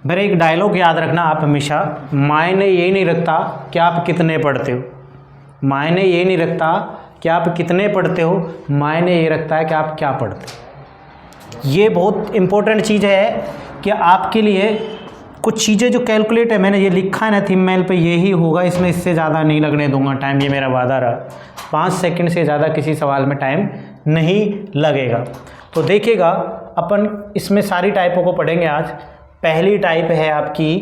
मेरा एक डायलॉग याद रखना आप हमेशा, मायने ये नहीं रखता कि आप कितने पढ़ते हो, मायने ये नहीं रखता कि आप कितने पढ़ते हो, मायने ये रखता है कि आप क्या पढ़ते हो। ये बहुत इम्पोर्टेंट चीज़ है कि आपके लिए कुछ चीज़ें जो कैलकुलेट है, मैंने ये लिखा है ना थीम मेल पे, यही होगा, इसमें इससे ज़्यादा नहीं लगने दूंगा टाइम, ये मेरा वादा रहा। 5 सेकंड से ज़्यादा किसी सवाल में टाइम नहीं लगेगा। तो देखिएगा अपन इसमें सारी टाइपों को पढ़ेंगे आज। पहली टाइप है आपकी,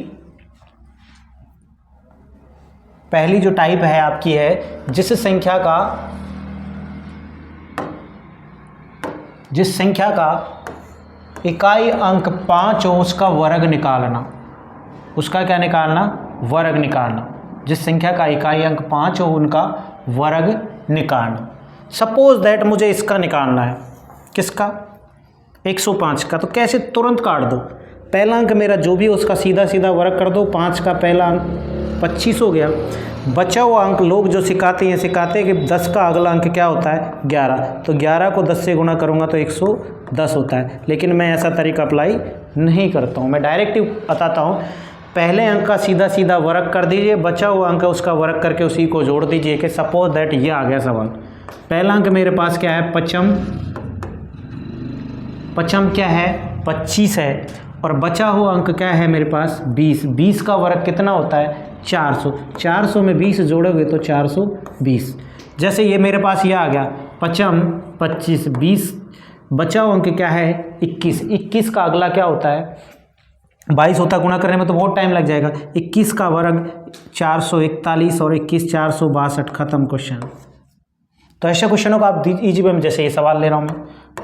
पहली जो टाइप है आपकी है जिस संख्या का इकाई अंक 5 हो उसका वर्ग निकालना। उसका क्या निकालना? वर्ग निकालना। जिस संख्या का इकाई अंक 5 हो उनका वर्ग निकालना। सपोज दैट मुझे इसका निकालना है, किसका? 105 का। तो कैसे? तुरंत काट दो, पहला अंक मेरा जो भी हो उसका सीधा सीधा वर्ग कर दो। 5 का पहला अंक 25 हो गया। बचा हुआ अंक लोग जो सिखाते हैं कि 10 का अगला अंक क्या होता है? 11। तो 11 को 10 से गुणा करूँगा तो 110 होता है। लेकिन मैं ऐसा तरीका अप्लाई नहीं करता हूँ, मैं डायरेक्ट ही बताता हूँ। पहले अंक का सीधा सीधा वर्ग कर दीजिए, बचा हुआ अंक उसका वर्ग करके उसी को जोड़ दीजिए। कि सपोज दैट ये आ गया सवाल। पहला अंक मेरे पास क्या है? पचम क्या है? 25 है। और बचा हुआ अंक क्या है मेरे पास? 20। 20 का वर्ग कितना होता है? 400। 400 में 20 जोड़ोगे तो 420। जैसे ये मेरे पास ये आ गया, पचम 25, 20, बचा हुआ अंक क्या है? 21। 21 का अगला क्या होता है? 22 होता है। गुणा करने में तो बहुत टाइम लग जाएगा। 21 का वर्ग 441 और 21 462। खत्म क्वेश्चन। तो ऐसे क्वेश्चनों को आप इजी वे में, जैसे ये सवाल ले रहा हूँ मैं,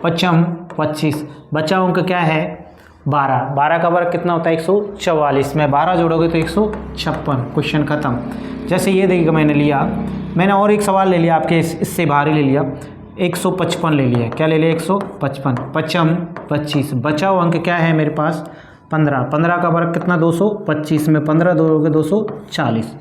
पचम 25, बचा अंक क्या है? 12। 12 का वर्ग कितना होता है? 144 में 12 जोड़ोगे तो 156। क्वेश्चन खत्म। जैसे ये देखिएगा, मैंने और एक सवाल ले लिया आपके इससे बाहर ही ले लिया, 155 ले लिया। क्या ले लिया? 155। पचम 25, बचा हुआ अंक क्या है मेरे पास? 15। 15 का वर्ग कितना? 225 में 15 जोड़ोगे 240।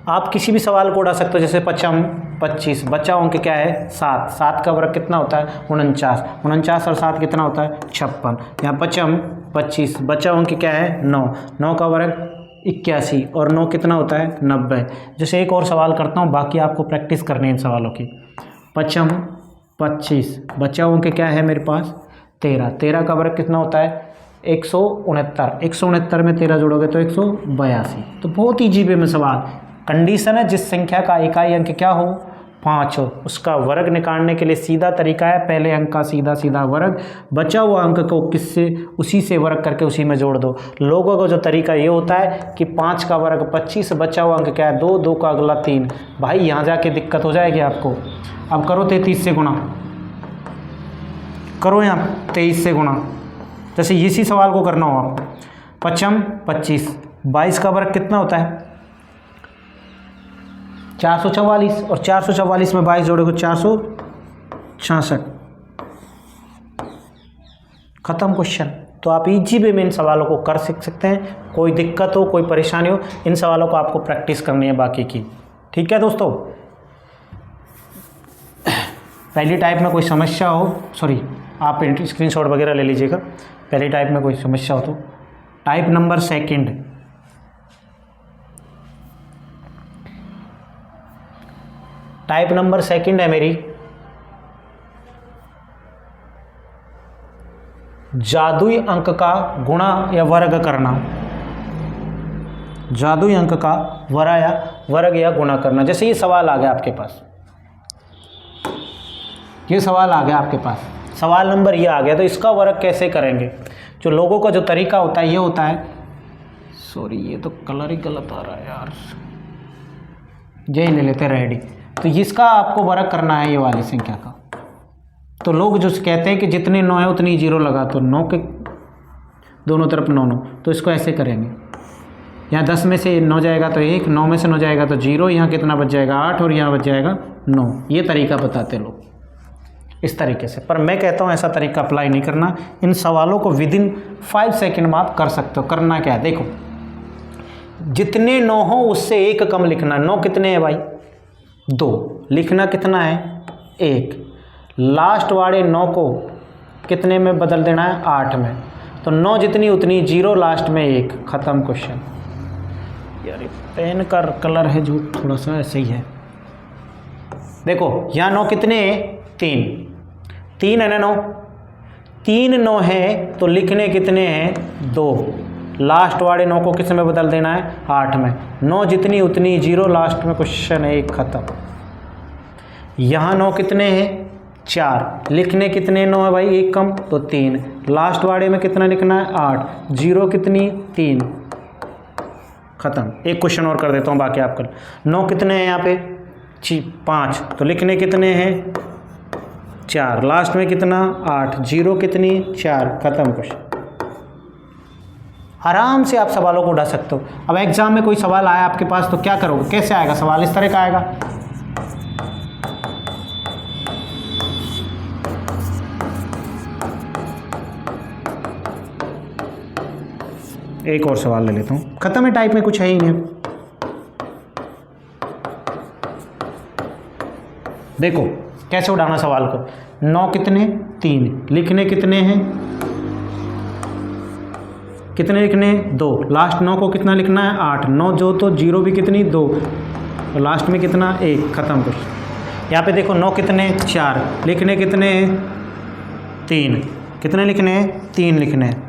आप किसी भी सवाल को उड़ा सकते हो। जैसे पचम 25, बचा अंक क्या है? 7। 7 का वर्ग कितना होता है? 49। 49 और 7 कितना होता है? 56। यहाँ पचम 25, बचा अंक क्या है? 9। 9 का वर्ग 81 और 9 कितना होता है? 90। जैसे एक और सवाल करता हूँ, बाकी आपको प्रैक्टिस करनी है इन सवालों की। पचम 25, बचा अंक क्या है मेरे पास? 13। 13 का वर्ग कितना होता है? 169। 169 में 13 जोड़ोगे तो 182। तो बहुत ईजी वे में सवाल। कंडीशन है जिस संख्या का इकाई अंक क्या हो? 5 हो, उसका वर्ग निकालने के लिए सीधा तरीका है, पहले अंक का सीधा सीधा वर्ग, बचा हुआ अंक को किससे? उसी से वर्ग करके उसी में जोड़ दो। लोगों का जो तरीका ये होता है कि 5 का वर्ग 25, बचा हुआ अंक क्या है? 2, 2 का अगला 3। भाई यहाँ जाके दिक्कत हो जाएगी आपको। अब करो 33 से गुणा, करो यहाँ 23 से गुणा। जैसे इसी सवाल को करना हो आप, पचम 25, 22 का वर्ग कितना होता है? 444 और 444 में 22 जोड़ोगे 466। खत्म क्वेश्चन। तो आप इजी वे में इन सवालों को कर सकते हैं। कोई दिक्कत हो, कोई परेशानी हो, इन सवालों को आपको प्रैक्टिस करनी है बाकी की। ठीक है दोस्तों? पहली टाइप में कोई समस्या हो, सॉरी आप स्क्रीनशॉट वगैरह ले लीजिएगा। पहली टाइप में कोई समस्या हो तो type number second. Type number second है मेरी जादुई अंक का गुणा या वर्ग करना। जादुई अंक का वर्ग या गुणा करना। जैसे ये सवाल आ गया आपके पास, ये सवाल आ गया आपके पास, सवाल नंबर ये आ गया, तो इसका वर्ग कैसे करेंगे? जो लोगों का जो तरीका होता है ये होता है, सॉरी ये तो कलर ही गलत आ रहा है यार, यही ले लेते रेडी। तो इसका आपको वर्ग करना है ये वाली संख्या का। तो लोग जो कहते हैं कि जितने 9 है उतनी 0 लगा, तो 9 के दोनों तरफ 9 9, तो इसको ऐसे करेंगे। यहाँ 10 में से 9 जाएगा तो 1, 9 में से 9 जाएगा तो 0, यहाँ कितना बच जाएगा? 8 और यहाँ बच जाएगा 9। ये तरीका बताते लोग इस तरीके से, पर मैं कहता हूँ ऐसा तरीका अप्लाई नहीं करना। इन सवालों को विदिन 5 सेकेंड में आप कर सकते हो। करना क्या है देखो, जितने 9 हो उससे 1 कम लिखना। 9 कितने हैं भाई? 2। लिखना कितना है? 1। लास्ट वाले 9 को कितने में बदल देना है? 8 में। तो 9 जितनी उतनी, 0 लास्ट में 1, ख़त्म क्वेश्चन। यार पेन का कलर है जो थोड़ा सा ऐसे ही है। देखो यहाँ 9 कितने हैं, 3 है ना, 9 3 9 है तो लिखने कितने हैं, 2। लास्ट वाले 9 को किस में बदल देना है, 8 में। 9 जितनी उतनी, 0 लास्ट में, क्वेश्चन 1 ख़त्म। यहाँ 9 कितने हैं, 4, लिखने कितने 9 है भाई, 1 कम तो 3। लास्ट वाले में कितना लिखना है, 8, 0 कितनी, 3, ख़त्म। एक क्वेश्चन और कर देता हूँ, बाकी आप कर। 9 कितने हैं यहाँ पे, 5, तो लिखने कितने हैं, 4, लास्ट में कितना, 8, 0 कितनी, 4, ख़त्म क्वेश्चन। आराम से आप सवालों को उड़ा सकते हो। अब एग्जाम में कोई सवाल आया आपके पास तो क्या करोगे, कैसे आएगा सवाल, इस तरह का आएगा। एक और सवाल ले लेता हूँ, खत्म है, टाइप में कुछ है ही नहीं। देखो कैसे उड़ाना सवाल को। 9 कितने, 3, लिखने कितने हैं, कितने लिखने, 2। लास्ट 9 को कितना लिखना है, 8, 9 जो तो 0 भी कितनी, 2, और लास्ट में कितना, 1, ख़त्म क्वेश्चन। यहाँ पे देखो 9 कितने, 4, लिखने कितने हैं, 3, कितने लिखने हैं, 3 लिखने हैं,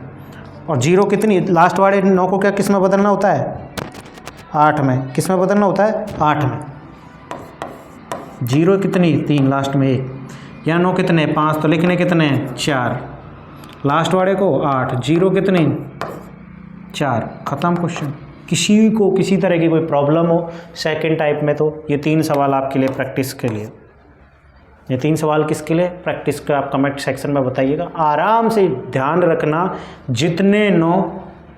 और 0 कितनी, लास्ट वाले 9 को क्या किस में बदलना होता है, 8 में। किस में बदलना होता है, 8 में। 0 कितनी, 3, लास्ट में 1। यहाँ 9 कितने, 5, तो लिखने कितने हैं, 4, लास्ट वाले को 8, 0 कितनी, 4, ख़त्म क्वेश्चन। किसी को किसी तरह की कोई प्रॉब्लम हो सेकंड टाइप में तो ये 3 सवाल आपके लिए प्रैक्टिस के लिए। ये 3 सवाल किसके लिए, प्रैक्टिस का। आप कमेंट सेक्शन में बताइएगा। आराम से ध्यान रखना, जितने 9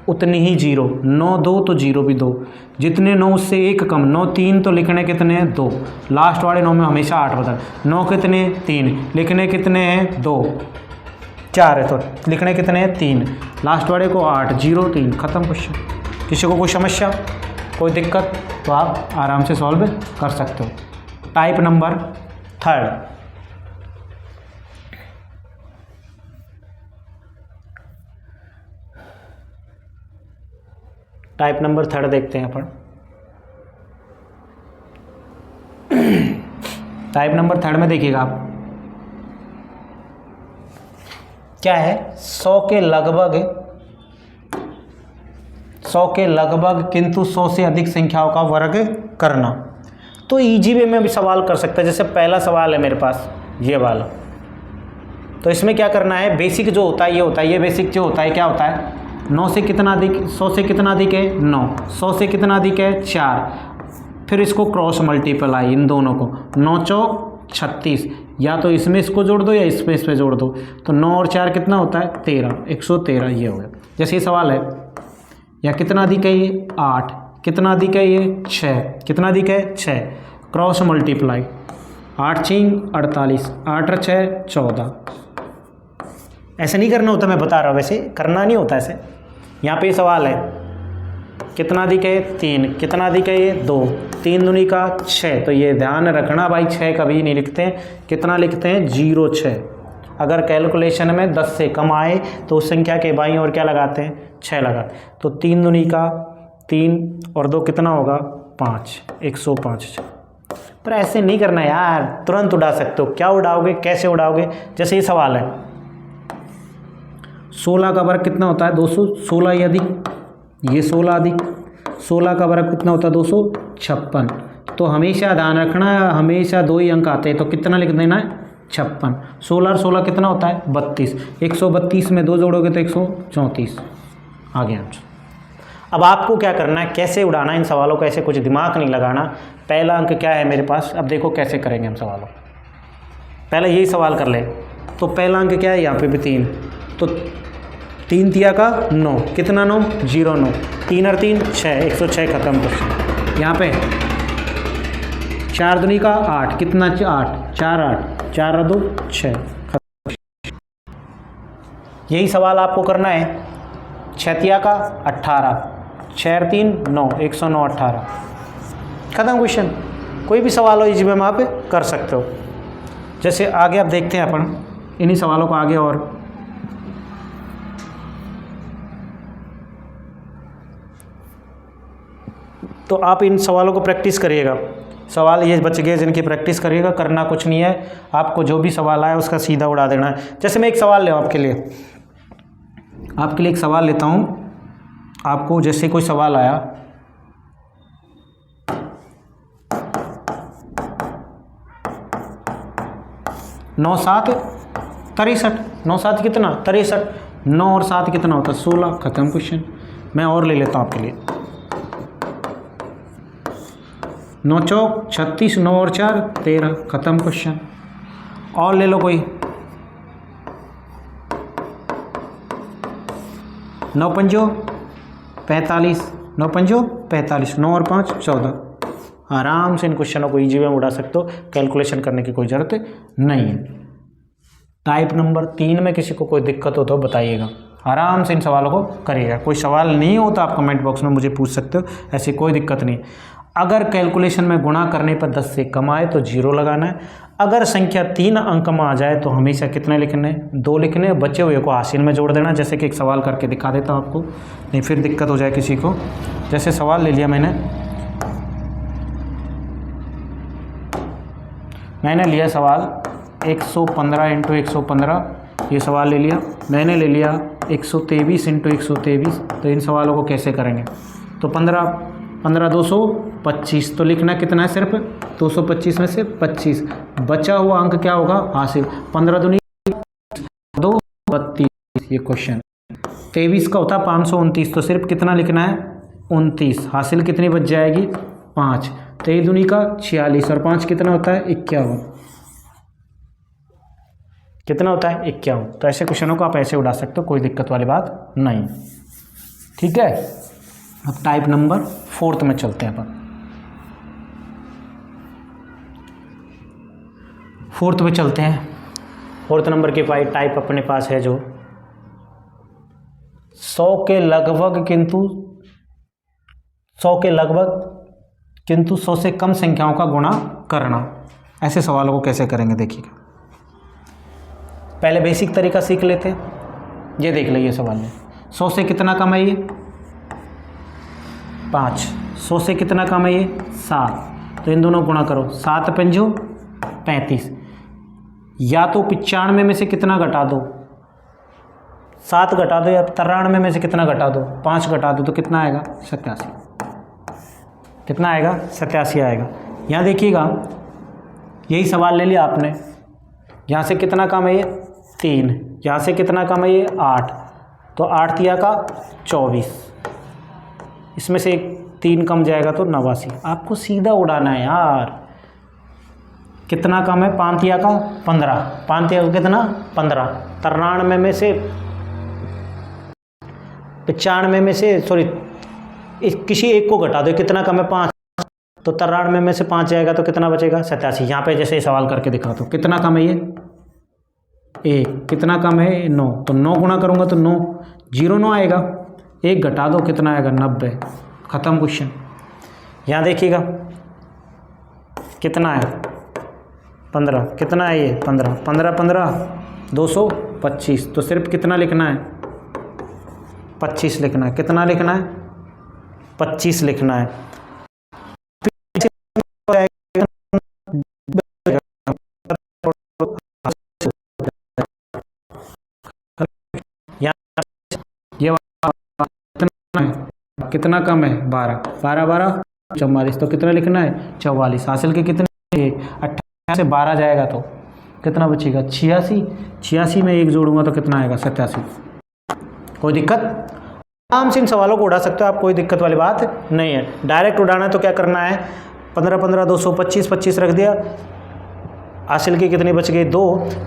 उतनी ही 0, 9 2 तो 0 भी 2, जितने 9 उससे 1 कम, 9 3 तो लिखने कितने हैं, 2, लास्ट वाले 9 में हमेशा 8 बदल। 9 कितने, 3, लिखने कितने हैं, 2, 4 है तो लिखने कितने हैं, 3, लास्ट वाले को 8, 0 3, ख़त्म क्वेश्चन। किसी को कोई समस्या, कोई दिक्कत तो आप आराम से सॉल्व कर सकते हो। टाइप नंबर 3, टाइप नंबर 3 देखते हैं अपन। टाइप नंबर 3 में देखिएगा आप, क्या है, 100 के लगभग किंतु 100 से अधिक संख्याओं का वर्ग करना। तो इजी वे में भी सवाल कर सकते हैं। जैसे पहला सवाल है मेरे पास ये वाला, तो इसमें क्या करना है, बेसिक जो होता है ये होता है, ये बेसिक जो होता है क्या होता है, 9 से कितना अधिक, 100 से कितना अधिक है, 9, 100 से कितना अधिक है, 4, फिर इसको क्रॉस मल्टीप्लाई इन दोनों को, 9 चौक 36, या तो इसमें इसको जोड़ दो या इसमें जोड़ दो, तो 9 और 4 कितना होता है, 13, 113 ये हो गया। जैसे ये सवाल है, या कितना अधिक है ये, 8, कितना अधिक है ये, 6, कितना अधिक है, 6, क्रॉस मल्टीप्लाई, 8 6 48, 8 और 6 14। ऐसे नहीं करना होता, मैं बता रहा हूँ, वैसे करना नहीं होता ऐसे। यहाँ पे सवाल है, कितना अधिक है, 3, कितना अधिक है ये, 2, 3 दूनी का 6, तो ये ध्यान रखना भाई 6 कभी नहीं लिखते हैं, कितना लिखते हैं, 0 6। अगर कैलकुलेशन में 10 से कम आए तो उस संख्या के बाईं और क्या लगाते हैं, 6 लगाते हैं। तो 3 दूनी का 3 और 2 कितना होगा, 5, 105। पर ऐसे नहीं करना यार, तुरंत उड़ा सकते हो। क्या उड़ाओगे, कैसे उड़ाओगे, जैसे ये सवाल है, 16 का वर्ग कितना होता है, 216, ये अधिक, ये 16 अधिक, 16 का वर्ग कितना होता है, 256। तो हमेशा ध्यान रखना, हमेशा 2 ही अंक आते हैं, तो कितना लिख देना है, 56। 16 और 16 कितना होता है, 32, 132 में 2 जोड़ोगे तो 134 आ गया आंसर। अब आपको क्या करना है, कैसे उड़ाना इन सवालों का, ऐसे कुछ दिमाग नहीं लगाना। पहला अंक क्या है मेरे पास, अब देखो कैसे करेंगे हम सवालों। पहले यही सवाल कर ले, तो पहला अंक क्या है, यहाँ पे भी 3, तो 3 तिया का 9, कितना 9, 0 9, 3 और 3 6, 106, ख़त्म क्वेश्चन। यहाँ पे 4 दूनी का 8, कितना 8, 4 8, 4 और 2 6, यही सवाल आपको करना है। 6 तिया का 18, 6 और 3 9, 109 18, ख़त्म क्वेश्चन। कोई भी सवाल हो इसी में आप कर सकते हो। जैसे आगे आप देखते हैं अपन इन्हीं सवालों को आगे और तो आप इन सवालों को प्रैक्टिस करिएगा। सवाल ये बच गए जिनकी प्रैक्टिस करिएगा, करना कुछ नहीं है, आपको जो भी सवाल आया उसका सीधा उड़ा देना है। जैसे मैं एक सवाल ले आपके लिए एक सवाल लेता हूँ। आपको जैसे कोई सवाल आया, नौ सात 63, 9 7 कितना 63, 9 और 7 कितना होता है 16, खत्म क्वेश्चन। मैं और ले लेता हूँ आपके लिए, 9 चौक 36, 9 और 4 13, खत्म क्वेश्चन। और ले लो कोई, 9 पंजो 45, 9 पंजो 45, 9 और 5 14। आराम से इन क्वेश्चनों को ईजी में उड़ा सकते हो, कैलकुलेशन करने की कोई ज़रूरत नहीं है। टाइप नंबर 3 में किसी को कोई दिक्कत हो तो बताइएगा, आराम से इन सवालों को करिएगा। कोई सवाल नहीं हो तो आप कमेंट बॉक्स में मुझे पूछ सकते हो, ऐसी कोई दिक्कत नहीं। अगर कैलकुलेशन में गुणा करने पर 10 से कम आए तो 0 लगाना है। अगर संख्या 3 अंक में आ जाए तो हमेशा कितने लिखने हैं 2 लिखने हैं, बचे हुए को हासिल में जोड़ देना। जैसे कि एक सवाल करके दिखा देता हूँ आपको, नहीं फिर दिक्कत हो जाए किसी को। जैसे सवाल ले लिया मैंने लिया सवाल 115 × 115, ये सवाल ले लिया। मैंने ले लिया 123 × 123, तो इन सवालों को कैसे करेंगे? तो 15 225, तो लिखना कितना है सिर्फ 225 में से 25, बचा हुआ अंक क्या होगा हासिल। 15 दूनी 2 32, ये क्वेश्चन। 23 का होता 529, तो सिर्फ कितना लिखना है 29, हासिल कितनी बच जाएगी 5। 23 दूनी का 46 और 5 कितना होता है 51, कितना होता है 51। तो ऐसे क्वेश्चनों को आप ऐसे उड़ा सकते हो, कोई दिक्कत वाली बात नहीं, ठीक है। अब टाइप नंबर 4 में चलते हैं अपन। 4 में चलते हैं। 4 नंबर की टाइप अपने पास है जो 100 के लगभग किंतु 100 से कम संख्याओं का गुणा करना। ऐसे सवालों को कैसे करेंगे देखिएगा। पहले बेसिक तरीका सीख लेते हैं। ये देख लीजिए सवाल में 100 से कितना कम है ये 5, 100 से कितना कम है ये 7, तो इन दोनों को गुणा करो। 7 पंजो 35, या तो 95 में से कितना घटा दो 7 घटा दो, या 93 में से कितना घटा दो 5 घटा दो, तो कितना आएगा 87। कितना आएगा 87 आएगा। यहाँ देखिएगा यही सवाल ले लिया आपने, यहाँ से कितना कम है ये 3, यहाँ से कितना कम है ये 8, तो 8 तिया का 24, इसमें से 3 कम जाएगा तो 89। आपको सीधा उड़ाना है यार। कितना कम है 5 तिया का 15, 5 तिया का कितना 15, 93 में से 95 में से किसी एक को घटा दो, कितना कम है 5, तो 93 में से 5 जाएगा तो कितना बचेगा 87। यहाँ पे जैसे सवाल करके दिखा दो कितना कम है ये 1, कितना कम है 9, तो 9 गुणा करूँगा तो 9 09 आएगा, 1 घटा दो कितना आएगा 90, ख़त्म क्वेश्चन। यहाँ देखिएगा कितना है 15, कितना है ये 15, 15 15 225, तो सिर्फ कितना लिखना है 25 लिखना है। कितना लिखना है 25 लिखना है। कितना कम है 12, 12 12 44, तो कितना लिखना है 44। हासिल के कितने 28 से 12 जाएगा तो कितना बचेगा 86, 86 में 1 जोड़ूंगा तो कितना आएगा 87। कोई दिक्कत? आराम से इन सवालों को उड़ा सकते हो आप, कोई दिक्कत वाली बात नहीं है। डायरेक्ट उड़ाना है तो क्या करना है 15 15 225, 25 रख दिया, हासिल की कितनी बच गई 2,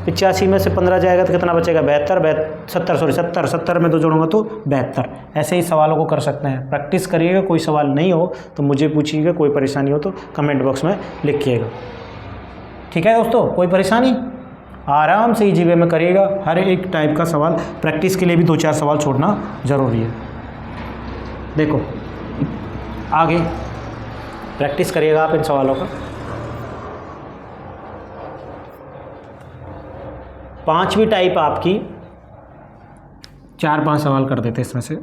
85 में से 15 जाएगा तो कितना बचेगा 72, 70 में 2 जोड़ूंगा तो 72। ऐसे ही सवालों को कर सकते हैं, प्रैक्टिस करिएगा। कोई सवाल नहीं हो तो मुझे पूछिएगा, कोई परेशानी हो तो कमेंट बॉक्स में लिखिएगा, ठीक है दोस्तों। कोई परेशानी आराम से इजी वे में करिएगा। हर एक टाइप का सवाल प्रैक्टिस के लिए भी 2-4 सवाल छोड़ना ज़रूरी है। देखो आगे प्रैक्टिस करिएगा आप इन सवालों का। 5वीं टाइप आपकी 4-5 सवाल कर देते इसमें से।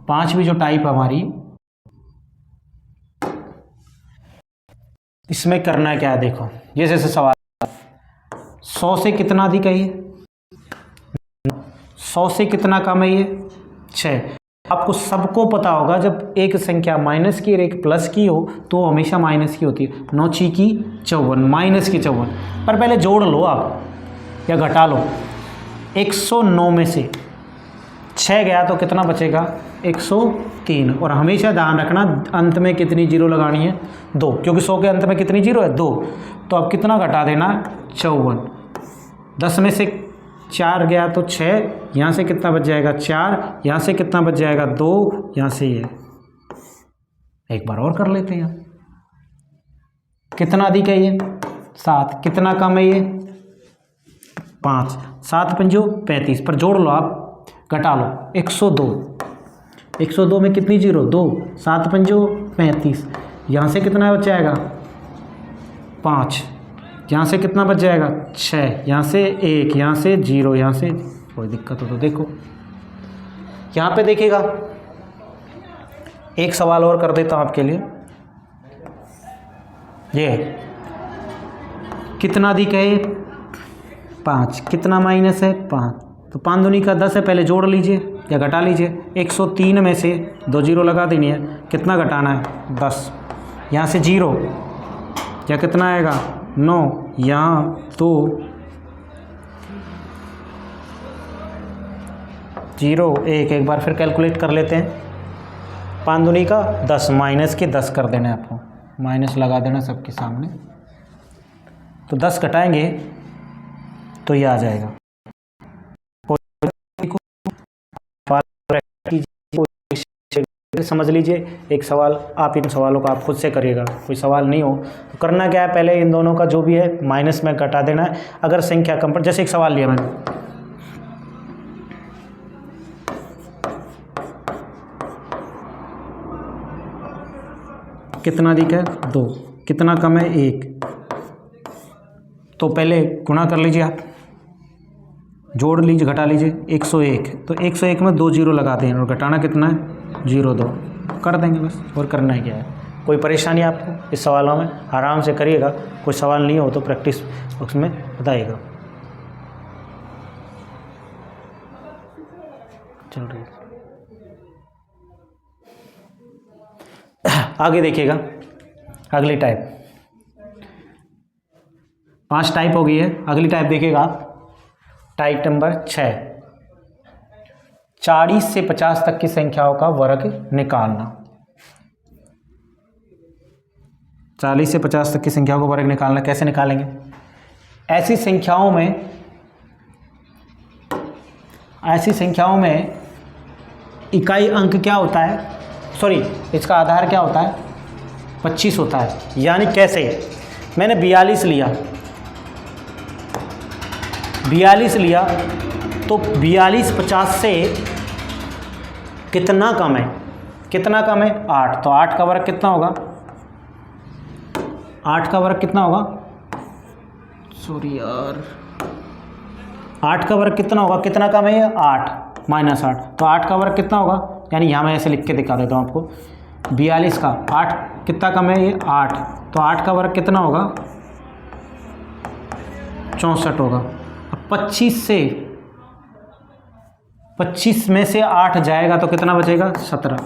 5वीं जो टाइप हमारी, इसमें करना क्या है देखो, जैसे सवाल 100 से कितना अधिक है ये, 100 से कितना कम है ये 6। आपको सबको पता होगा जब एक संख्या माइनस की और एक प्लस की हो तो हमेशा माइनस की होती है। 9 × 54 माइनस की 54, पर पहले जोड़ लो आप या घटा लो। 109 में से 6 गया तो कितना बचेगा 103। और हमेशा ध्यान रखना अंत में कितनी जीरो लगानी है 2, क्योंकि 100 के अंत में कितनी जीरो है 2। तो अब कितना घटा देना 54। 10 में से 4 गया तो 6, यहाँ से कितना बच जाएगा 4, यहाँ से कितना बच जाएगा 2, यहाँ से ये। एक बार और कर लेते हैं, कितना अधिक है ये 7, कितना कम है ये 5। 7 × 5 = 35, पर जोड़ लो आप, घटा लो 102। 102 में कितनी जीरो 2, 7 × 5 = 35, यहाँ से कितना बच जाएगा 5, यहाँ से कितना बच जाएगा 6, यहाँ से 1, यहाँ से 0, यहाँ से कोई दिक्कत हो तो देखो। यहाँ पे देखिएगा, एक सवाल और कर देता हूँ आपके लिए। ये कितना अधिक है 5, कितना माइनस है 5, तो 5 दूनी का 10 है, पहले जोड़ लीजिए या घटा लीजिए। 103 में से 2 जीरो लगा देनी है, कितना घटाना है 10, यहाँ से 0 या कितना आएगा 9, यहाँ 2 0 1। एक बार फिर कैलकुलेट कर लेते हैं। 5 दूनी का 10, माइनस के 10 कर देना है आपको, माइनस लगा देना सबके सामने। तो 10 घटाएंगे तो ये आ जाएगा। समझ लीजिए एक सवाल, आप इन सवालों का आप खुद से करिएगा, कोई सवाल नहीं हो तो करना क्या है, पहले इन दोनों का जो भी है माइनस में घटा देना है। अगर संख्या कम पर, जैसे एक सवाल लिया मैंने, कितना अधिक है 2, कितना कम है 1, तो पहले गुणा कर लीजिए आप, जोड़ लीजिए घटा लीजिए 101। तो 101 में 2 जीरो लगा दें और घटाना कितना है 0,2 कर देंगे बस। और करना है क्या है, कोई परेशानी आपको इस सवालों में, आराम से करिएगा। कोई सवाल नहीं हो तो प्रैक्टिस बॉक्स में बताइएगा। चल रही है आगे देखिएगा, अगली टाइप। 5 टाइप हो गई है, अगली टाइप देखिएगा आप, टाइप नंबर 6। 40 से 50 तक की संख्याओं का वर्ग निकालना। 40 से 50 तक की संख्याओं का वर्ग निकालना कैसे निकालेंगे? ऐसी संख्याओं में इकाई अंक क्या होता है, सॉरी इसका आधार क्या होता है 25 होता है। यानी कैसे, मैंने 42 लिया तो 42 50 से कितना कम है 8। तो 8 का वर्ग कितना होगा, 8 का वर्ग कितना होगा, सॉरी यार 8 का वर्ग कितना होगा, कितना कम है ये 8 -8। तो 8 का वर्ग कितना होगा, यानी यहाँ मैं ऐसे लिख के दिखा देता हूँ आपको। 42 का 8 कितना कम है ये 8, तो 8 का वर्ग कितना होगा 64 होगा। अब 25 में से 8 जाएगा तो कितना बचेगा 17,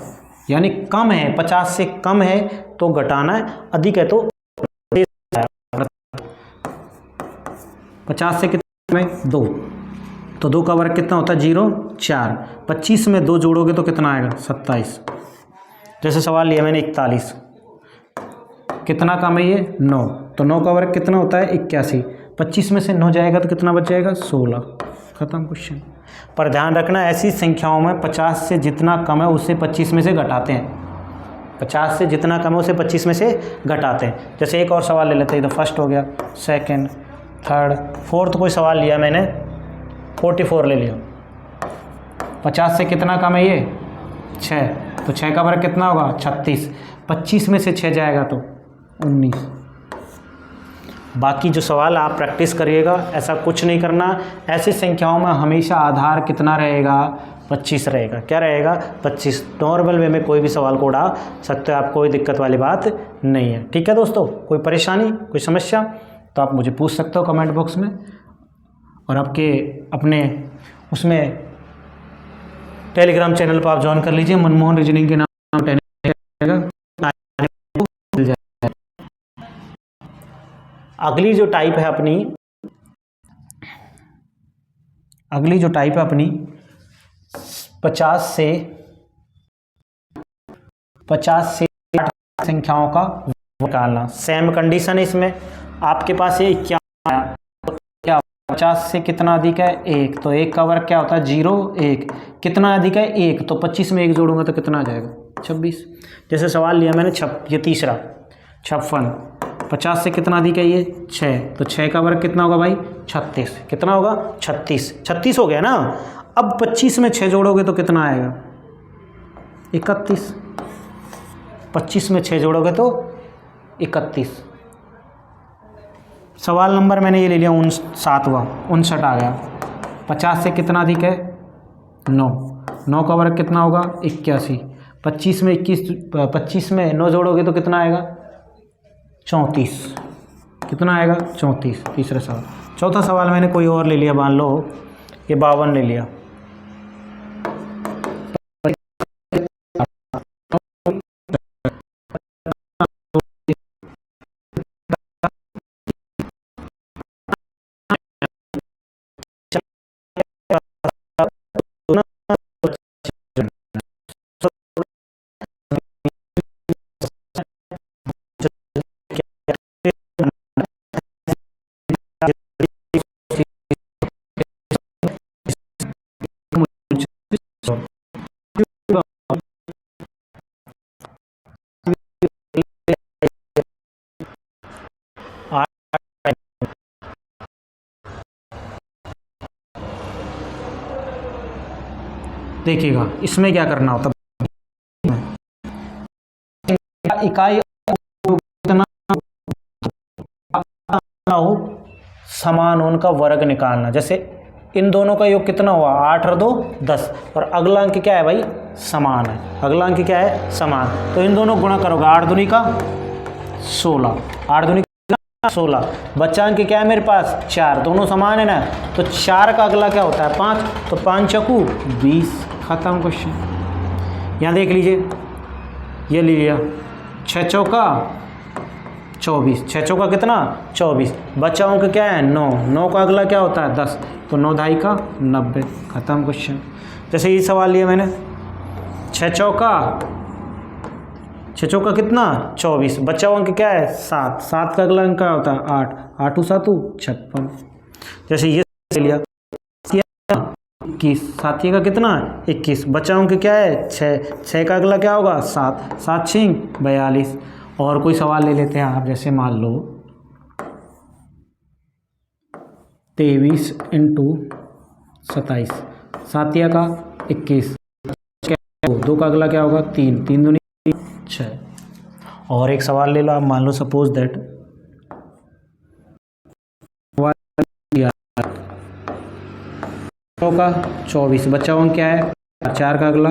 यानी कम है 50 से कम है तो घटाना है, अधिक है तो 50 से कितना में 2, तो 2 का वर्ग कितना होता है 0 4। 25 में 2 जोड़ोगे तो कितना आएगा 27। जैसे सवाल लिया मैंने 41, कितना कम है ये 9, तो 9 का वर्ग कितना होता है 81। 25 में से 9 जाएगा तो कितना बच जाएगा 16। खत्म क्वेश्चन। पर ध्यान रखना ऐसी संख्याओं में 50 से जितना कम है उससे 25 में से घटाते हैं, 50 से जितना कम है उसे 25 में से घटाते हैं। जैसे एक और सवाल ले लेते हैं, तो फर्स्ट हो गया, सेकंड, थर्ड, फोर्थ कोई सवाल लिया मैंने 44 ले लिया। 50 से कितना कम है ये 6, तो 6 का वर्ग कितना होगा 36। 25 में से 6 जाएगा तो 19। बाकी जो सवाल आप प्रैक्टिस करिएगा, ऐसा कुछ नहीं करना। ऐसी संख्याओं में हमेशा आधार कितना रहेगा, 25 रहेगा। क्या रहेगा, 25। नॉर्मल वे में कोई भी सवाल को उड़ा सकते हो आप, कोई दिक्कत वाली बात नहीं है। ठीक है दोस्तों, कोई परेशानी, कोई समस्या तो आप मुझे पूछ सकते हो कमेंट बॉक्स में। और आपके अपने उसमें टेलीग्राम चैनल पर आप ज्वाइन कर लीजिए, मनमोहन रीजनिंग के नाम रहेगा। अगली जो टाइप है अपनी 50 से 60 संख्याओं का निकालना। सेम कंडीशन है इसमें। आपके पास ये क्या 50 से कितना अधिक है, 1, तो 1 का वर्ग क्या होता है, 0, 1। कितना अधिक है, 1, तो 25 में 1 जोड़ूंगा तो कितना आ जाएगा, 26। जैसे सवाल लिया मैंने ये तीसरा 56। 50 से कितना अधिक है ये, 6, तो 6 का वर्ग कितना होगा भाई, 36। कितना होगा, 36 हो गया ना। अब 25 में 6 जोड़ोगे तो कितना आएगा, 31। 25 में 6 जोड़ोगे तो 31। सवाल नंबर मैंने ये ले लिया 59 आ गया। 50 से कितना अधिक है, 9 का वर्ग कितना होगा, 81। 25 में 9 जोड़ोगे तो कितना आएगा, 34। कितना आएगा, 34। तीसरा सवाल। चौथा सवाल मैंने कोई और ले लिया, मान लो ये 52 ले लिया। देखिएगा इसमें क्या करना होता है, इकाई हो समान उनका वर्ग निकालना। जैसे इन दोनों का योग कितना हुआ, 8 और 2 10, और अगला अंक क्या है भाई, समान है। अगला अंक क्या है, समान। तो इन दोनों गुणा करोगे, 8 दूनी का 16, 8 दूनी का 16। बच्चा अंक क्या है मेरे पास, 4। दोनों समान है ना, तो 4 का अगला क्या होता है, 5, तो 5 चौकू 20। खत्म क्वेश्चन। यहाँ देख लीजिए, ये ले लिया 6 चौका 24। 6 चौका कितना, 24। बच्चा अंक क्या है, 9 का अगला क्या होता है, 10, तो 9 ढाई का 90। खत्म क्वेश्चन। जैसे ये सवाल लिया मैंने, 6 चौका कितना, 24। बच्चा अंक क्या है, 7 का अगला अंक क्या होता है, 8, 8 7 56। जैसे ये लिया 21, 7 का कितना, 21। बच्चा अंक क्या है, 6 का अगला क्या होगा, 7, 7 6 42। और कोई सवाल ले लेते हैं आप, जैसे मान लो 23 × 27, 7 का 21। 2 का अगला क्या होगा, 3, 3 दूनी 6। और एक सवाल ले लो आप, मान लो सपोज दैट 9 का 24। बच्चा अंक क्या है, 4 का अगला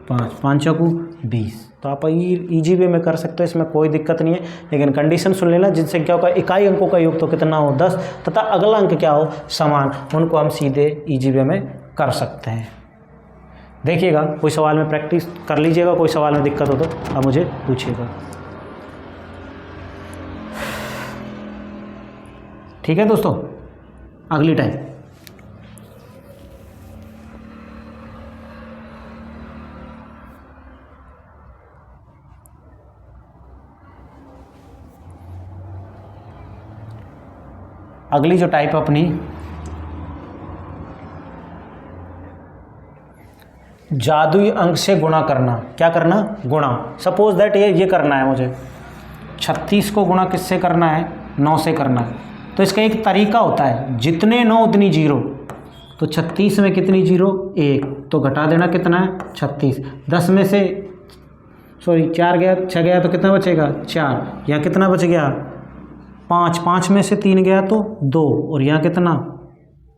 5, 5 चौकू 20। तो आप इजी वे में कर सकते हो, इसमें कोई दिक्कत नहीं है। लेकिन कंडीशन सुन लेना, जिन संख्याओं का इकाई अंकों का योग तो कितना हो, 10, तथा अगला अंक क्या हो, समान, उनको हम सीधे इजी वे में कर सकते हैं। देखिएगा, कोई सवाल में प्रैक्टिस कर लीजिएगा, कोई सवाल में दिक्कत हो तो आप मुझे पूछिएगा। ठीक है दोस्तों, अगली टाइम अगली जो टाइप अपनी जादुई अंक से गुणा करना। क्या करना, गुणा। सपोज दैट ये करना है मुझे, 36 को गुणा किससे करना है, 9 से करना है। तो इसका एक तरीका होता है, जितने 9 उतनी 0। तो 36 में कितनी 0, 1, तो घटा देना कितना है, 36। 10 में से 4 गया, 6 गया तो कितना बचेगा, 4। यहाँ कितना बच गया, 5, 5 में से 3 गया तो 2, और यहाँ कितना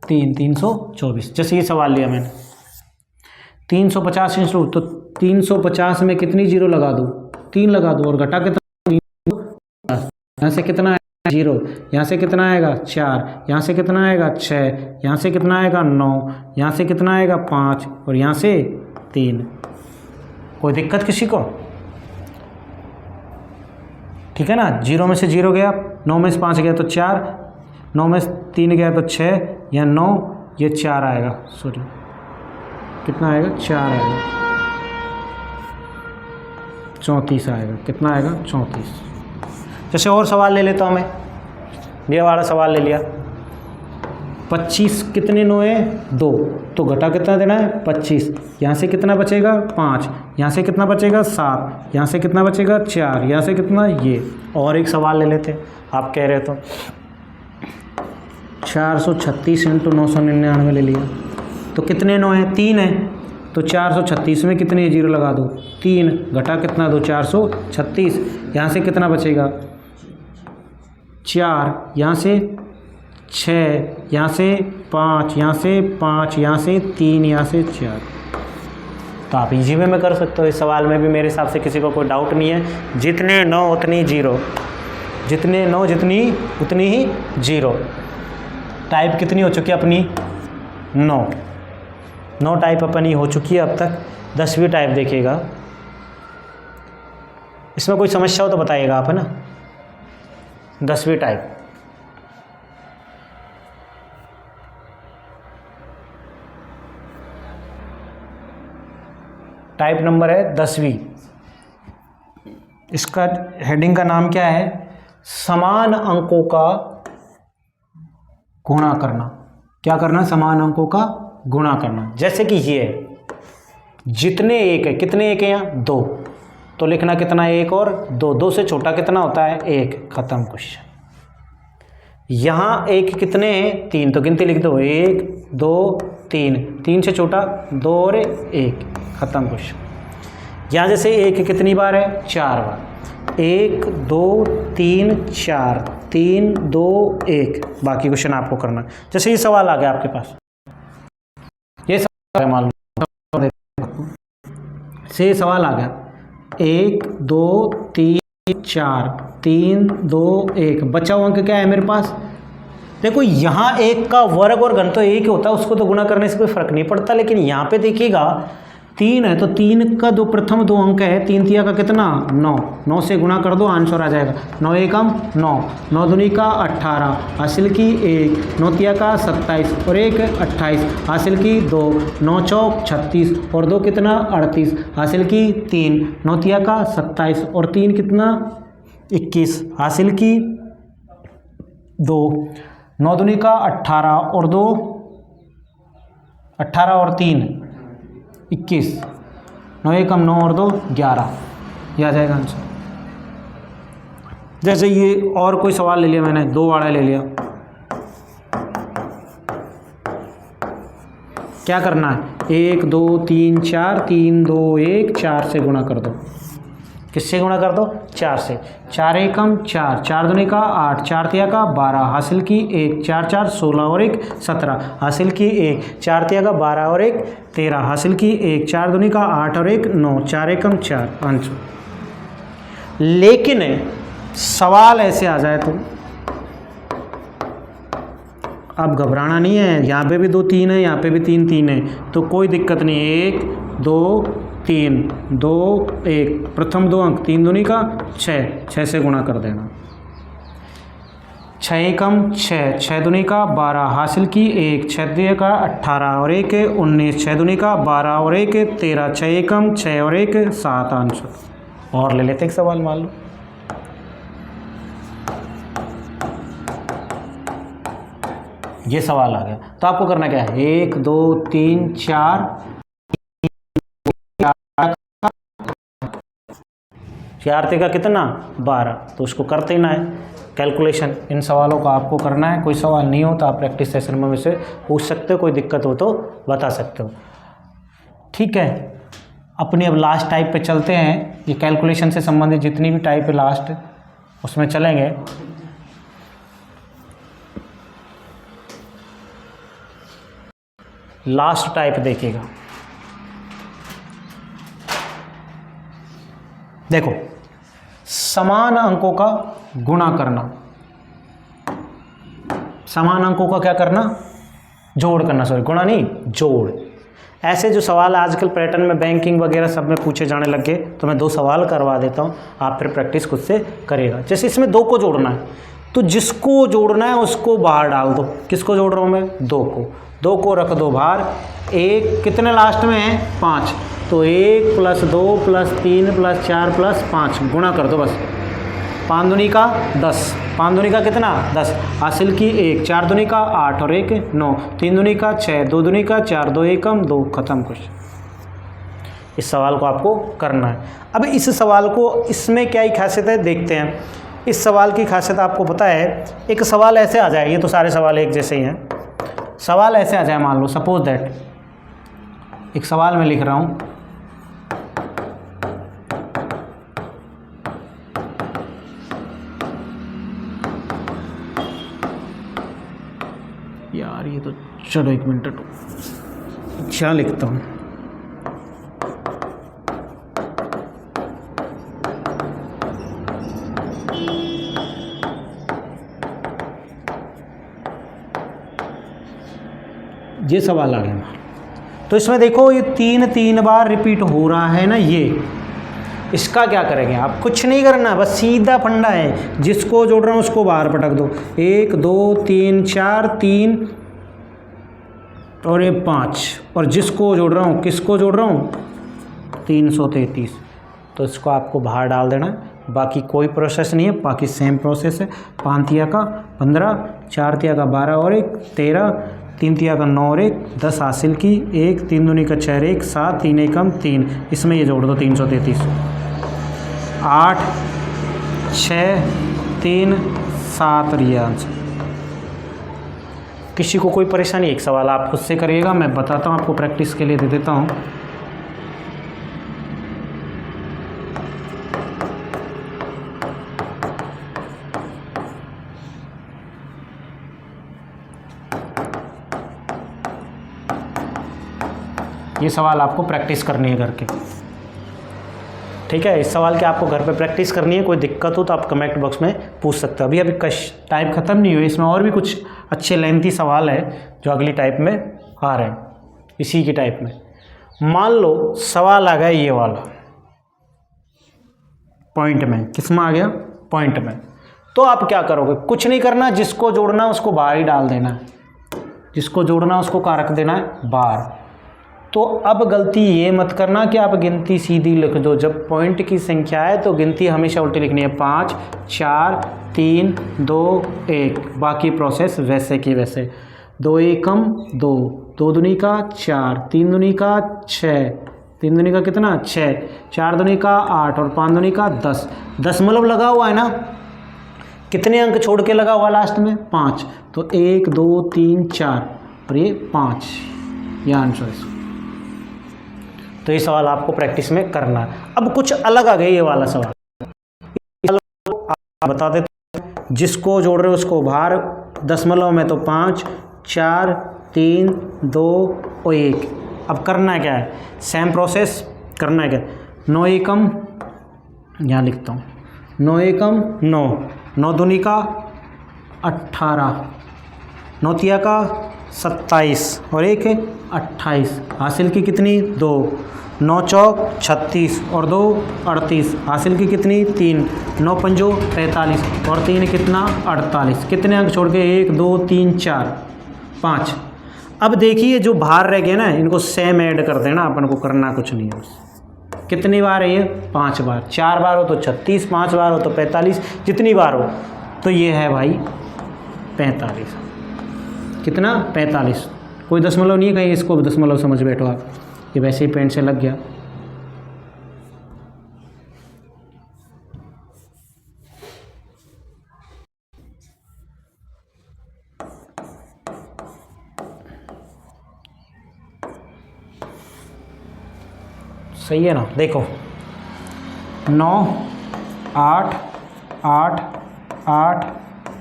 3, 324। जैसे ये सवाल लिया मैंने 350 इंटू, तो 350 में कितनी जीरो लगा दूँ, 3 लगा दूँ, और घटा कितना, यहाँ से कितना आएगा 0, यहाँ से कितना आएगा 4, यहाँ से कितना आएगा 6, यहाँ से कितना आएगा 9, यहाँ से कितना आएगा 5, और यहाँ से 3। कोई दिक्कत किसी को? ठीक है ना। 0 में से 0 गया, 9 में से 5 गया तो 4, 9 में से 3 गया तो 6, या 9, ये 4 आएगा, सॉरी कितना आएगा 4 आएगा, 34 आएगा। कितना आएगा 34। जैसे और सवाल ले लेता हूँ मैं, ये वाला सवाल ले लिया। 25 कितने 9 है 2, तो घटा कितना देना है 25, यहाँ से कितना बचेगा 5, यहाँ से कितना बचेगा 7, यहाँ से कितना बचेगा 4, यहाँ से कितना ये। और एक सवाल ले लेते हैं, आप कह रहे तो 436 इंटू 999 ले लिया, तो कितने 9 है 3 है, तो 436 में कितने 0 लगा दो 3, घटा कितना दो 436, यहाँ से कितना बचेगा 4, यहाँ से 6, यहाँ से 5, यहाँ से 5, यहाँ से 3, यहाँ से 4। तो आप इजी वे में कर सकते हो। इस सवाल में भी मेरे हिसाब से किसी को कोई डाउट नहीं है। जितने 9 उतनी 0, जितने 9 जितनी उतनी ही 0। टाइप कितनी हो चुकी है अपनी 9 टाइप अपनी हो चुकी है अब तक। 10वीं टाइप देखिएगा, इसमें कोई समस्या हो तो बताइएगा आप, है ना। 10वीं टाइप टाइप नंबर है 10वीं। इसका हेडिंग का नाम क्या है, समान अंकों का गुणा करना। क्या करना, समान अंकों का गुणा करना। जैसे कि ये है, जितने 1 है, कितने 1 है यहाँ 2, तो लिखना कितना 1 और 2, 2 से छोटा कितना होता है 1, खत्म क्वेश्चन। यहाँ 1 कितने हैं 3, तो गिनती लिख दो 1 2 3, 3 से छोटा 2 और 1, खत्म क्वेश्चन। यहाँ जैसे 1 कितनी बार है 4 बार, 1 2 3 4, 3 2 1, बाकी क्वेश्चन आपको करना। जैसे ये सवाल आ गया आपके पास, ये सवाल मान लो से सवाल आ गया 1 2 3 4, 3 2 1, बचा हुआ अंक क्या है मेरे पास। देखो यहाँ 1 का वर्ग और घन तो 1 ही होता है, उसको तो गुणा करने से कोई फर्क नहीं पड़ता। लेकिन यहाँ पे देखिएगा 3 है, तो 3 का जो प्रथम 2 अंक है, 3 तिया का कितना 9, 9 से गुणा कर दो आंसर आ जाएगा। 9 एकम 9, 9 दूनी का 18, हासिल की 1, 9 तिया का 27 और 1 28, हासिल की 2, 9 चौक 36 और 2 कितना 38, हासिल की 3, 9 तिया का 27 और 3 कितना 21, हासिल की 2, 9 दूनी का 18 और 2 18 और 3 21, 9 एकम 9 और 2 11, ये आ जाएगा आंसर। जैसे ये और कोई सवाल ले लिया मैंने, 2 वाला ले लिया। क्या करना है 1 2 3 4, 3 2 1, 4 से गुणा कर दो। किससे गुणा कर दो 4 से, 4 एकम 4, 4 दूनी का 8, 4 तिया का 12, हासिल की 1, 4 4 16 और 1 17, हासिल की 1, 4 तिया का 12 और 1 13, हासिल की 1, 4 दूनी का 8 और 1 9, 4 एकम 4, आंसर। लेकिन सवाल ऐसे आ जाए तो अब घबराना नहीं है, यहाँ पे भी 2 3 है, यहाँ पे भी 3 3 है, तो कोई दिक्कत नहीं है। 1 2 3 2 1, प्रथम 2 अंक 3 दूनी का 6, 6 से गुणा कर देना। 6 एकम 6, 6 दूनी का 12, हासिल की 1, 6 दुनी का 18 और 1 19, 6 दूनी का 12 और 1 13, 6 एकम 6 और 1 7, आंसर। और ले लेते एक सवाल मान लो, ये सवाल आ गया, तो आपको करना क्या है 1 2 3 4 4 का कितना 12, तो उसको करते ही ना है कैलकुलेशन। इन सवालों का आपको करना है। कोई सवाल नहीं हो तो आप प्रैक्टिस सेशन में मुझसे पूछ सकते हो, कोई दिक्कत हो तो बता सकते हो। ठीक है, अपनी अब लास्ट टाइप पे चलते हैं। ये कैलकुलेशन से संबंधित जितनी भी टाइप है लास्ट उसमें चलेंगे। लास्ट टाइप देखिएगा। देखो, समान अंकों का गुणा करना, समान अंकों का क्या करना, जोड़ करना, सॉरी गुणा नहीं, जोड़। ऐसे जो सवाल आजकल पैटर्न में बैंकिंग वगैरह सब में पूछे जाने लगे, तो मैं 2 सवाल करवा देता हूँ, आप फिर प्रैक्टिस खुद से करिएगा। जैसे इसमें 2 को जोड़ना है, तो जिसको जोड़ना है उसको बाहर डाल दो। किसको जोड़ रहा हूँ मैं, 2 को रख दो बाहर। 1 कितने लास्ट में है, 5, तो 1 + 2 + 3 + 4 + 5 गुणा कर दो बस। 5 दूनी का 10, 5 दूनी का कितना 10, हासिल की 1, 4 दूनी का 8 और 1 9, 3 दूनी का 6, 2 दूनी का 4, 2 एकम 2, खत्म क्वेश्चन। इस सवाल को आपको करना है। अब इस सवाल को, इसमें क्या ही खासियत है देखते हैं। इस सवाल की खासियत आपको पता है, एक सवाल ऐसे आ जाए, ये तो सारे सवाल एक जैसे ही हैं, सवाल ऐसे आ जाए, मान लो सपोज दैट एक सवाल मैं लिख रहा हूँ, यार ये तो, चलो 1 मिनट क्या लिखता हूँ, ये सवाल आ गया। तो इसमें देखो ये 3 बार रिपीट हो रहा है ना, ये इसका क्या करेंगे आप, कुछ नहीं करना, बस सीधा फंडा है, जिसको जोड़ रहा हूँ उसको बाहर पटक दो। 1 2 3 4 3 और ये 5, और जिसको जोड़ रहा हूँ, किसको जोड़ रहा हूँ, 333, तो इसको आपको बाहर डाल देना है। बाकी कोई प्रोसेस नहीं है, बाकी सेम प्रोसेस है। 5 तिया का 15, 4 तिया का 12 और 1 13, 3 तिया का 9 और 1 10 हासिल की 1, 3 दूनी का 6 1 7, 3 एकम 3, इसमें ये जोड़ दो 333, 8 6 3 7 और ये आंसर। किसी को कोई परेशानी, एक सवाल आप खुद से करिएगा, मैं बताता हूँ आपको, प्रैक्टिस के लिए दे देता हूँ। ये सवाल आपको प्रैक्टिस करनी है करके, ठीक है। इस सवाल की आपको घर पे प्रैक्टिस करनी है। कोई दिक्कत हो तो आप कमेंट बॉक्स में पूछ सकते हो। अभी टाइप ख़त्म नहीं हुई, इसमें और भी कुछ अच्छे लेंथी सवाल है जो अगली टाइप में आ रहे हैं, इसी की टाइप में। मान लो सवाल आ गया ये वाला पॉइंट में, किस में आ गया, पॉइंट में, तो आप क्या करोगे, कुछ नहीं करना, जिसको जोड़ना है उसको बाहर ही डाल देना है, जिसको जोड़ना है उसको कहाँ रख देना है, बाहर। तो अब गलती ये मत करना कि आप गिनती सीधी लिख दो, जब पॉइंट की संख्या है तो गिनती हमेशा उल्टी लिखनी है, 5 4 3 2 1, बाकी प्रोसेस वैसे की वैसे। 2 एकम 2, 2 दूनी का 4, 3 दूनी का 6, 3 दूनी का कितना 6, 4 दूनी का 8 और 5 दूनी का 10, दशमलव लगा हुआ है ना, कितने अंक छोड़ के लगा हुआ लास्ट में, 5, तो 1 2 3 4 और ये 5, ये आंसर है। तो ये सवाल आपको प्रैक्टिस में करना है। अब कुछ अलग आ गया ये वाला सवाल, आप बता देते, जिसको जोड़ रहे हो उसको बाहर, दशमलव में तो 5 4 3 2 और 1। अब करना है क्या है, सेम प्रोसेस करना है क्या, 9 एकम, यहाँ लिखता हूँ, 9 एकम 9, 9 दूनी का 18, 9 तिया का 27 और 1 28, हासिल की कितनी 2, 9 चौक 36 और 2 38, हासिल की कितनी 3, 9 पंजो 45 और 3 कितना 48, कितने अंक छोड़ के 1 2 3 4 5। अब देखिए जो बाहर रह गए ना, इनको सेम ऐड कर देना, अपन को करना कुछ नहीं है। कितनी बार है ये, 5 बार, 4 बार हो तो 36, 5 बार हो तो 45, जितनी बार हो तो ये है भाई 45, कितना 45, कोई दशमलव नहीं है कहीं, इसको दशमलव समझ बैठो आप, ये वैसे ही पेन से लग गया। सही है ना, देखो 9 8 8 8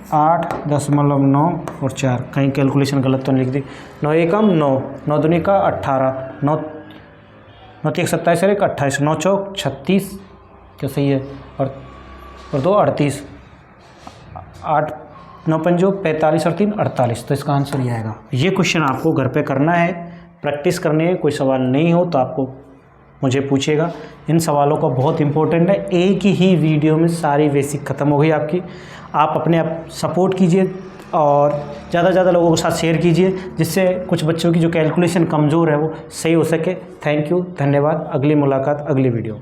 8.9 और 4, कहीं कैलकुलेशन गलत तो नहीं लिख दी। 9 एकम 9, 9 दूनी का 18, 9 3 27 और 1 28, 9 चौक 36, क्या सही है, और 2 38, 8 9 पंजो 45 और 3 48, तो इसका आंसर ये आएगा। ये क्वेश्चन आपको घर पे करना है, प्रैक्टिस करनी है। कोई सवाल नहीं हो तो आपको मुझे पूछेगा। इन सवालों का बहुत इंपॉर्टेंट है, एक ही वीडियो में सारी बेसिक ख़त्म हो गई आपकी। आप अपने आप सपोर्ट कीजिए और ज़्यादा से ज़्यादा लोगों के साथ शेयर कीजिए, जिससे कुछ बच्चों की जो कैलकुलेशन कमज़ोर है वो सही हो सके। थैंक यू, धन्यवाद। अगली मुलाकात अगली वीडियो।